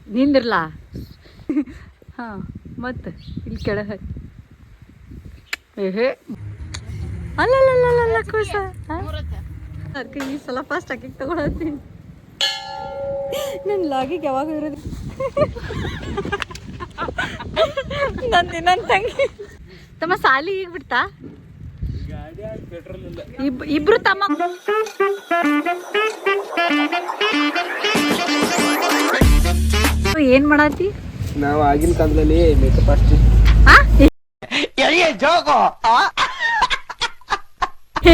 ನಿಂದಿರ್ಲಾ ಹಾಂ ಮತ್ತೆ ಇಲ್ಲಿ ಕೆಳಗೆ ಏಹೇ ಅಲ್ಲಲ್ಲ ಕೂಸ ಅದಕ್ಕೆ ಈ ಸಲ ಫಾಸ್ಟ್ ಹಾಕಿಗೆ ತಗೊಳತ್ತೀನಿ ನನ್ನ ಲಾಗಿಗೆ ಯಾವಾಗ ಇರೋದು ನನ್ನ ತಂಗಿ ತಮ್ಮ ಸಾಲಿ ಈಗ ಬಿಡ್ತಾ ಇಬ್ರು ತಮ್ಮ ಏನ್ ಮಾಡತ್ತಿ ನಾವು ಆಗಿನ ಕಾಲದಲ್ಲಿ ಮೇಕಪ್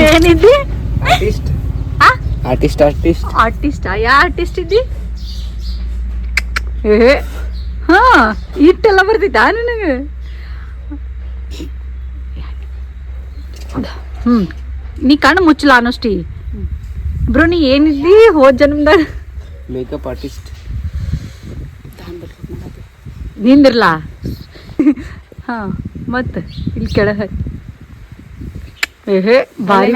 ಏನಿದ್ದಿ ಆರ್ಟಿಸ್ಟ್ ಯಾ ಆರ್ಟಿಸ್ಟ್ ಇದ್ದಿ ಹಾ ಇಟ್ಟೆಲ್ಲ ಬರ್ತಿದ್ದ ನನಗೆ ನೀ ಕಣ್ಣು ಮುಚ್ಚಲ ಅನ್ನೋಷ್ಟಿ ಬ್ರೋ ನೀ ಏನಿದ್ದಿ ಹೋದ ಜನ್ಮದಾಗ ಮೇಕಪ್ ಆರ್ಟಿಸ್ಟ್ ನಿಂದಿರ್ಲಾ ಹಾ ಮತ್ತೆ ಇಲ್ಲಿ ಕೆಳಗೆ ಏಹೇ ಬಾರಿ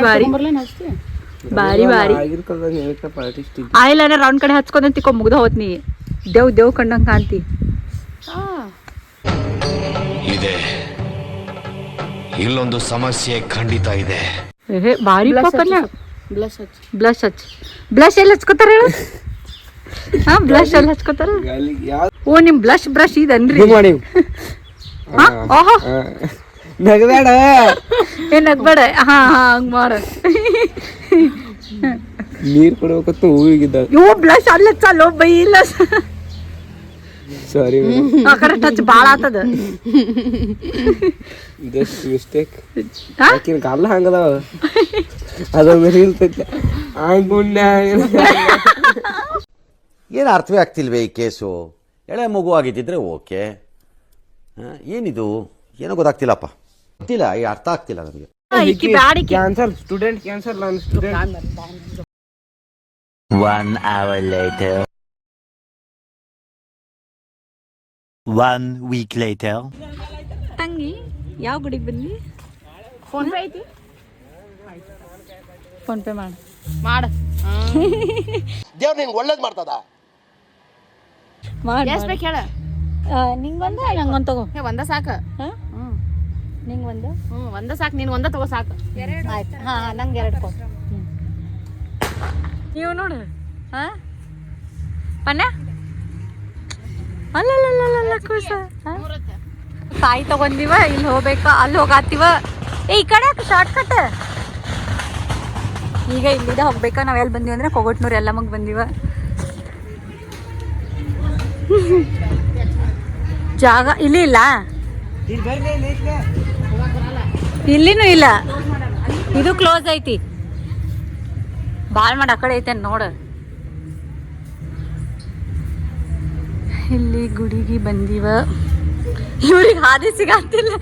ಮೇಕಪ್ ಆರ್ಟಿಸ್ಟ್ ಆಯಿಲ್ ರೌಂಡ್ ಕಡೆ ಹಚ್ಕೊಂಡ್ ತಿಕ್ಕೊ ಮುಗ್ದ ಹೋತ್ ನೀ ದೇವ್ ಕಂಡಂಗ್ ಕಾಂತಿ ಇದೆ ಇಲ್ಲೊಂದು ಸಮಸ್ಯೆ ಖಂಡಿತ ಇದೆ ಏಹೇ ಬಾರಿ ಬ್ಲಶ್ ಎಲ್ಲಿ ಹಚ್ಕೋತಾರ ಹೇಳು ಹಾ ಬ್ಲಶ್ ಎಲ್ಲಿ ಹಚ್ಕೋತಾರ ಓ ನಿಮ್ ಬ್ರಷ್ ಇದನ್ರಿ ನಗಬೇಡ ನಗ್ಬೇಡ ಹಾ ಹಂಗ್ ಮಾಡ ನೀರ್ ಕೊಡ್ಬೇಕಂತ ಹೂವಿಗಿದ್ದ ಇವು ಬ್ಲಶ್ ಅಲ್ಲ ಚಲೋ ಬೈ ಇಲ್ಲ ಸಾರಿ ಆ ಕಡೆ ಟಚ್ ಭಾಳ ಆತದ ಜಸ್ಟ್ ಮಿಸ್ಟೇಕ್ ಆಕಿನ ಕಾಲ ಹಂಗದಾವ ಅದೊಂದು ಇರ್ತೈತೆ ಏನು ಅರ್ಥವೇ ಆಗ್ತಿಲ್ವೇ ಈ ಕೇಸು ಎಳೆ ಮಗು ಆಗಿದ್ದಿದ್ರೆ ಓಕೆ ಏನಿದು ಏನೋ ಗೊತ್ತಾಗ್ತಿಲ್ಲಪ್ಪ ಗೊತ್ತಿಲ್ಲ ಈ ಅರ್ಥ ಆಗ್ತಿಲ್ಲ ನನಗೆ ಕ್ಯಾನ್ಸರ್ ಸ್ಟೂಡೆಂಟ್ ಕ್ಯಾನ್ಸರ್ ನಾನು student 1 hour later 1 week later ತಂಗಿ ಯಾವ ಗುಡಿಗೆ ಬಂದ್ವಿ ಫೋನ್ ಪೇ ಐತಿ ಫೋನ್ ಪೇ ಮಾಡು ದೇವ್ರು ನಿಂಗೆ ಒಳ್ಳೇದು ಮಾಡ್ತದ ಎಷ್ಟು ಬೇಕು ಹೇಳ ನಿಂಗೊಂದು ನಂಗೊಂದು ತಗೋ ಒಂದ ಸಾಕು ನಿಂಗೆ ಒಂದು ಒಂದ ಸಾಕು ನೀನು ಒಂದ ತಗೋ ಸಾಕು ಆಯ್ತು ಹಾಂ ನಂಗೆ 2 ಕೊಡು ನೀವು ನೋಡು ಹಾಂ ಪನ್ನ ಅಲ್ಲಲ್ಲ ಕೂಸ ಕಾಯಿ ತಗೊಂಡಿವ ಇಲ್ಲಿ ಹೋಗ್ಬೇಕ ಅಲ್ಲಿ ಹೋಗಾತಿವ ಈ ಕಡೆ ಶಾರ್ಟ್ ಕಟ್ ಈಗ ಇಲ್ಲಿದ ಹೋಗ್ಬೇಕಾ ನಾವ್ ಎಲ್ಲಿ ಬಂದಿವಿ ಅಂದ್ರೆ ಕೊಗೋಟ್ನೂರ್ ಎಲ್ಲ ಮಗ್ ಬಂದಿವ ಜಾಗ ಇಲ್ಲಿ ಇಲ್ಲ ಇಲ್ಲಿನೂ ಇಲ್ಲ ಇದು ಕ್ಲೋಸ್ ಐತಿ ಬಾಳ್ ಮಾಡ ಆ ಕಡೆ ಐತೆ ನೋಡ ಇಲ್ಲಿ ಗುಡಿಗೆ ಬಂದಿವ ಇವ್ರಿಗೆ ಹಾದಿ ಸಿಗತ್ತಿಲ್ಲ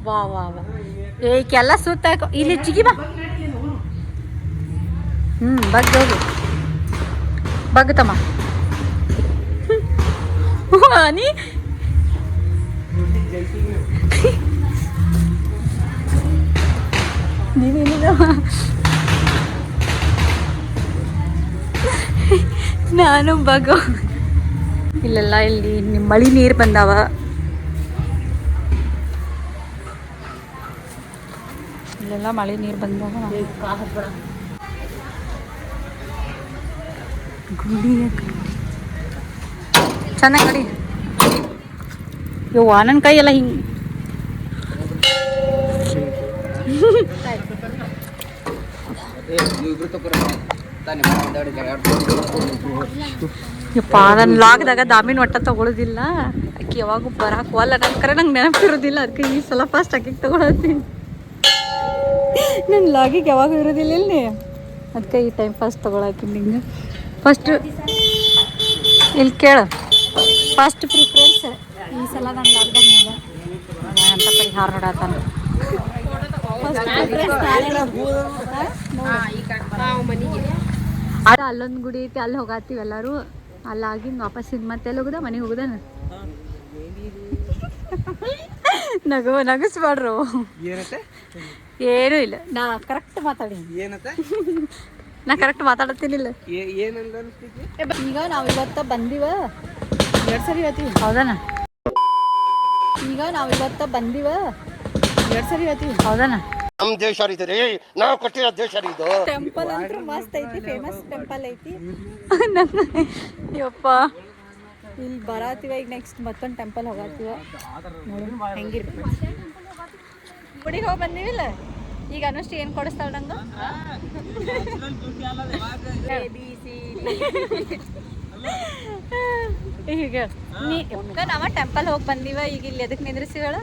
ವಾ ಏಕೆಲ್ಲ ಸುತ್ತ ಇಲ್ಲಿ ಚಿಗಿ ಬಾ ಬಗ್ತಮ್ಮ ನೀ ನಾನು ಬಗ್ಗೋ ಇಲ್ಲೆಲ್ಲ ಇಲ್ಲಿ ಮಳಿ ನೀರು ಬಂದಾವ ಇಲ್ಲೆಲ್ಲ ಮಳೆ ನೀರು ಬಂದಾಗ ಗುಡಿಯ ಚೆನ್ನಾಗಿ ನೋಡಿ ಯವ್ವ ನನ್ನ ಕೈ ಎಲ್ಲ ಹಿಂಗೆ ಯಪ್ಪ ನನ್ನ ಲಾಗ್ದಾಗ ದಾಮಿನ ಒಟ್ಟ ತಗೊಳ್ಳೋದಿಲ್ಲ ಆಕಿ ಯಾವಾಗೂ ಬರಾಕ್ ಒಲ್ಲ ನನ್ನ ಕರೆ ನಂಗೆ ನೆನಪಿರೋದಿಲ್ಲ ಅದಕ್ಕೆ ಈ ಸಲ ಫಾಸ್ಟ್ ಆಕಿಗೆ ತಗೊಳತ್ತೀನಿ ನನ್ನ ಲಾಗಿಗೆ ಯಾವಾಗ ಇರೋದಿಲ್ಲ ಇಲ್ಲಿ ಅದಕ್ಕೆ ಈ ಟೈಮ್ ಫಸ್ಟ್ ತಗೊಳಕಿನಿ ನಿಂಗೆ ಫಸ್ಟ್ ಇಲ್ಲಿ ಕೇಳು ಫಸ್ಟ್ ಪ್ರಿಫರೆನ್ಸ್ ಈ ಸಲ ನನ್ನ ಲಾಗ್ದಾಗ ನೀವು ಅಂತ ಪರಿಹಾರ ನೋಡತ್ತಾನ ಅಲ್ಲೊಂದು ಗುಡಿ ಐತಿ ಅಲ್ಲಿ ಹೋಗಾತೀವಿ ಎಲ್ಲರೂ ಅಲ್ಲಾಗಿಂದ ವಾಪಸ್ ಮತ್ತೆ ಎಲ್ಲಿ ಹೋಗುದ ಮನೆಗೆ ಹೋಗುದಾನ ನಗಿಸ್ಬಾಡ್ರು ಏನೂ ಇಲ್ಲ ನಾ ಕರೆಕ್ಟ್ ಮಾತಾಡಿ ನಾ ಕರೆಕ್ಟ್ ಮಾತಾಡತ್ತೀನಿಲ್ಲ ಈಗ ನಾವು ಇವತ್ತ ಬಂದಿವ ಎರಡು ಸರಿ ಹೇಳ್ತೀವಿ ಹೌದನ ಈಗ ನಾವು ಇವತ್ತ ಬಂದಿವ 2 ಸರಿ ಹೇಳ್ತೀವಿ ಹೌದನ ನಮ್ ದೇಶ ರೀ ನಾವು ಕೊಟ್ಟಿರೋ ದೇಶ ರೀ ಇದು. ಟೆಂಪಲ್ ಅಂತೂ ಮಸ್ತ್ ಐತಿ, ಫೇಮಸ್ ಟೆಂಪಲ್ ಐತಿ. ಯಪ್ಪ ಇಲ್ಲಿ ಬರಾತಿವ ಈಗ ನೆಕ್ಸ್ಟ್ ಮತ್ತೊಂದು ಟೆಂಪಲ್ ಹೋಗತ್ತೀವ. ಹೆಂಗಿರ್ತಿ ಗುಡಿಗೆ ಹೋಗಿ ಬಂದಿವಿಲ್ಲ ಈಗ ಅನುಷ್ಠ ಏನು ಕೊಡಿಸ್ತಾಳ ನಂಗೆ ಈಗ ನಾವ ಟೆಂಪಲ್ ಹೋಗಿ ಬಂದಿವ. ಈಗ ಇಲ್ಲಿ ಎದಕ್ಕೆ ನಿಂದ್ರಿಸಿಗಳ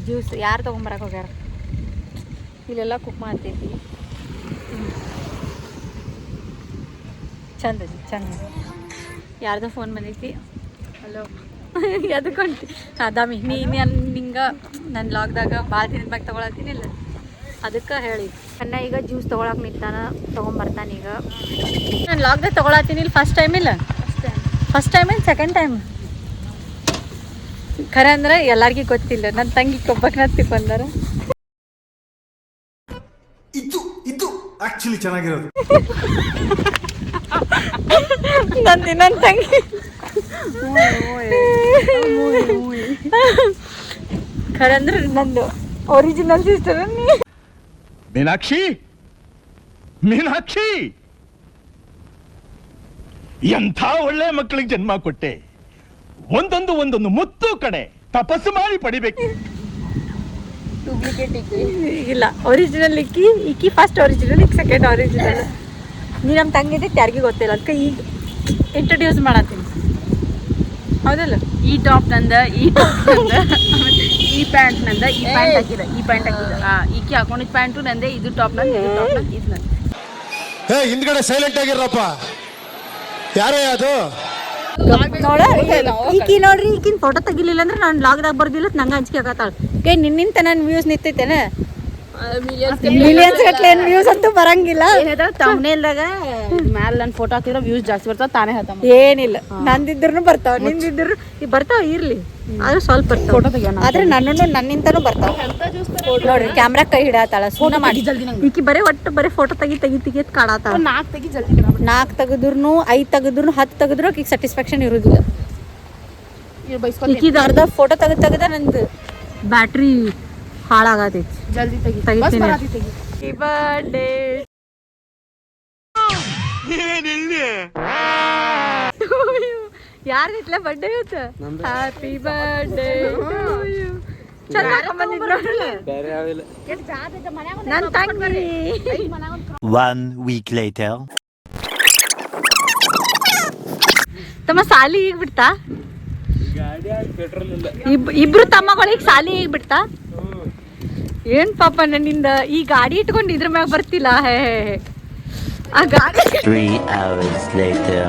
ಜ್ಯೂಸ್ ಯಾರು ತೊಗೊಂಬರಕ್ಕೆ ಹೋಗ್ಯಾರ. ಇಲ್ಲೆಲ್ಲ ಕುಕ್ ಮಾಡ್ತೈತಿ. ಚಂದ ಚಂದ. ಯಾರ್ದೋ ಫೋನ್ ಬಂದೈತಿ. ಹಲೋ ಎದಕ್ಕೆ ಹೊಂಟಿ ದಾಮಿ ನಿಂಗೆ ನನ್ನ ಲಾಗ್ದಾಗ ಭಾಳ ದಿನದ ಬ್ಯಾಗ್ ತೊಗೊಳತ್ತೀನಿ ಇಲ್ಲ ಅದಕ್ಕೆ ಹೇಳಿ ಅಣ್ಣ ಈಗ ಜ್ಯೂಸ್ ತೊಗೊಳಕ್ಕೆ ನಿಂತಾನ ತೊಗೊಂಬರ್ತಾನೆ. ಈಗ ನಾನು ಲಾಗ್ದಾಗ ತೊಗೊಳತ್ತೀನಿ ಇಲ್ಲಿ ಫಸ್ಟ್ ಟೈಮ್ ಇಲ್ಲ ಫಸ್ಟ್ ಟೈಮ್ ಏನು ಸೆಕೆಂಡ್ ಟೈಮ್ ಖರೆ ಅಂದ್ರೆ ಎಲ್ಲರಿಗೂ ಗೊತ್ತಿಲ್ಲ. ನನ್ನ ತಂಗಿ ಕೊಬ್ಬಕ್ಕೆ ತಿಕ್ಕೊಂಡಾರ. ಇದು ಆಕ್ಚುಲಿ ಚೆನ್ನಾಗಿರೋದು. ನನ್ನ ತಂಗಿ ಖರೆ ಅಂದ್ರೆ ನಂದು ಒರಿಜಿನಲ್ ಸಿಸ್ಟರ್ ಮೀನಾಕ್ಷಿ ಮೀನಾಕ್ಷಿ ಎಂಥ ಒಳ್ಳೆ ಮಕ್ಕಳಿಗೆ ಜನ್ಮ ಕೊಟ್ಟೆ. ಒಂದೊಂದು ಮುತ್ತು ಕಡೆ ತಪಸ್ಸು ಮಾಡಿ ಪಡಿಬೇಕು. ಡೂಪ್ಲಿಕೇಟ್ ಇಲ್ಲ ಒರಿಜಿನಲ್ ಈಕಿ ಫಸ್ಟ್ ಒರಿಜಿನಲ್ ಈಗ ಸೆಕೆಂಡ್ ಒರಿಜಿನಲ್. ನೀ ನಮ್ಮ ತಂಗಿದ್ದೆ ಯಾರಿಗೂ ಗೊತ್ತಿಲ್ಲ ಅದಕ್ಕೆ ಈಗ ಇಂಟ್ರಡ್ಯೂಸ್ ಮಾಡತ್ತೀನಿ ಹೌದಲ್ಲ. ಈ ಟಾಪ್ ನಂದ ಈ ಟಾಪ್ ನಂದ ಈ ಪ್ಯಾಂಟ್ ನಂದ ಈ ಪ್ಯಾಂಟ್ ಹಾಕಿದ ಈ ಪ್ಯಾಂಟ್ ಹಾಕಿದ ಈಕಿ ಹಾಕೊಂಡಿದ್ ಪ್ಯಾಂಟು ನಂದೆ ಇದು ಟಾಪ್ ನಂದ ಇದು ಟಾಪ್ ನಂದ ಇದು ನಂದ. ಹಿಂದ್ಗಡೆ ಸೈಲೆಂಟ್ ಆಗಿರಪ್ಪ. ಯಾರೇ ಅದು ನೋಡ ಈಕಿ ನೋಡ್ರಿ ಈಕಿನ ಫೋಟೋ ತೆಗಿಲಿಲ್ಲ ಅಂದ್ರೆ ನಾನು ಲಾಗ್ದಾಗ ಬರ್ದಿಲ್ಲ ನಂಗೆ ಅಂಜಿಕೆ ಆಗತ್ತಾಳ. ನಿನ್ನಿಂತ ನನ್ನ ವ್ಯೂಸ್ ನಿಂತೈತೇನೆ ಮಿಲಿಯನ್ಸ್ ಗಟ್ಲೆ ಏನು ವ್ಯೂಸ್ ಅಂತೂ ಬರಂಗಿಲ್ಲ. ತಮ್ಮನೇಲ್ದಾಗ ಮ್ಯಾಲ ನನ್ನ ಫೋಟೋ ಹಾಕಿದ್ರೆ ವ್ಯೂಸ್ ಜಾಸ್ತಿ ಬರ್ತಾವ ತಾನೇ ಹೇಳ್ತಾವ. ಏನಿಲ್ಲ ನಂದಿದ್ರು ಬರ್ತಾವ ನಿಂದಿದ್ರು ಬರ್ತಾವ ಇರ್ಲಿ ಆದ್ರೆ ಸ್ವಲ್ಪ ಬರ್ತಾವ ಫೋಟೋ ತೆಗಿಯೋಣ. ಆದ್ರೆ ನನ್ನಿಂತನೂ ಬರ್ತಾವ ನೋಡ್ರಿ. ಕ್ಯಾಮ್ರಾ ಕೈ ಹಿಡಾತಾಳ ಸುಮ್ಮನೆ ಮಾಡಿ ಈಕಿ ಬರೀ ಒಟ್ಟು ಬರೀ ಫೋಟೋ ತೆಗಿತ್ ಕಾಡಾತಾಳ. 4 ತೆಗಿ ಜಲ್ದಿ 4 ತೆಗೆದ್ರು 5 ತೆಗೆದ್ರು 10 ತೆಗೆದ್ರು ಈಗ ಸ್ಯಾಟಿಸ್ಫ್ಯಾಕ್ಷನ್ ಇರೋದಿಲ್ಲ. ಈಕಿದ ಅರ್ಧ ಫೋಟೋ ತೆಗೆದ ನಂದು ಬ್ಯಾಟ್ರಿ ಹಾಳಾಗತೈತಿ. ಜಲ್ದಿ ತೆಗಿ ತೆಗಿತೀನಿ. ಹ್ಯಾಪಿ ಬರ್ಡೇ ಯಾರ್ದಿತ್ಲ ಬರ್ಡೇ ಇವತ್ತು? ಹ್ಯಾಪಿ ಬರ್ಡೇ ನನ್ನ ತಂಗಿ. 1 week later. ತಮ್ಮ ಸಾಲಿ ಈಗ ಬಿಡ್ತಾ? ಇಬ್ರು ತಮ್ಮಗಳಿಗೆ ಸಾಲಿ ಈಗ ಬಿಡ್ತಾ? ಏನ್ ಪಾಪ ನನ್ನಿಂದ ಈ ಗಾಡಿ ಇಟ್ಕೊಂಡು ಇದ್ರ ಮ್ಯಾಗ ಬರ್ತಿಲ್ಲ. ಆ ಗಾಡಿ 3 hours later.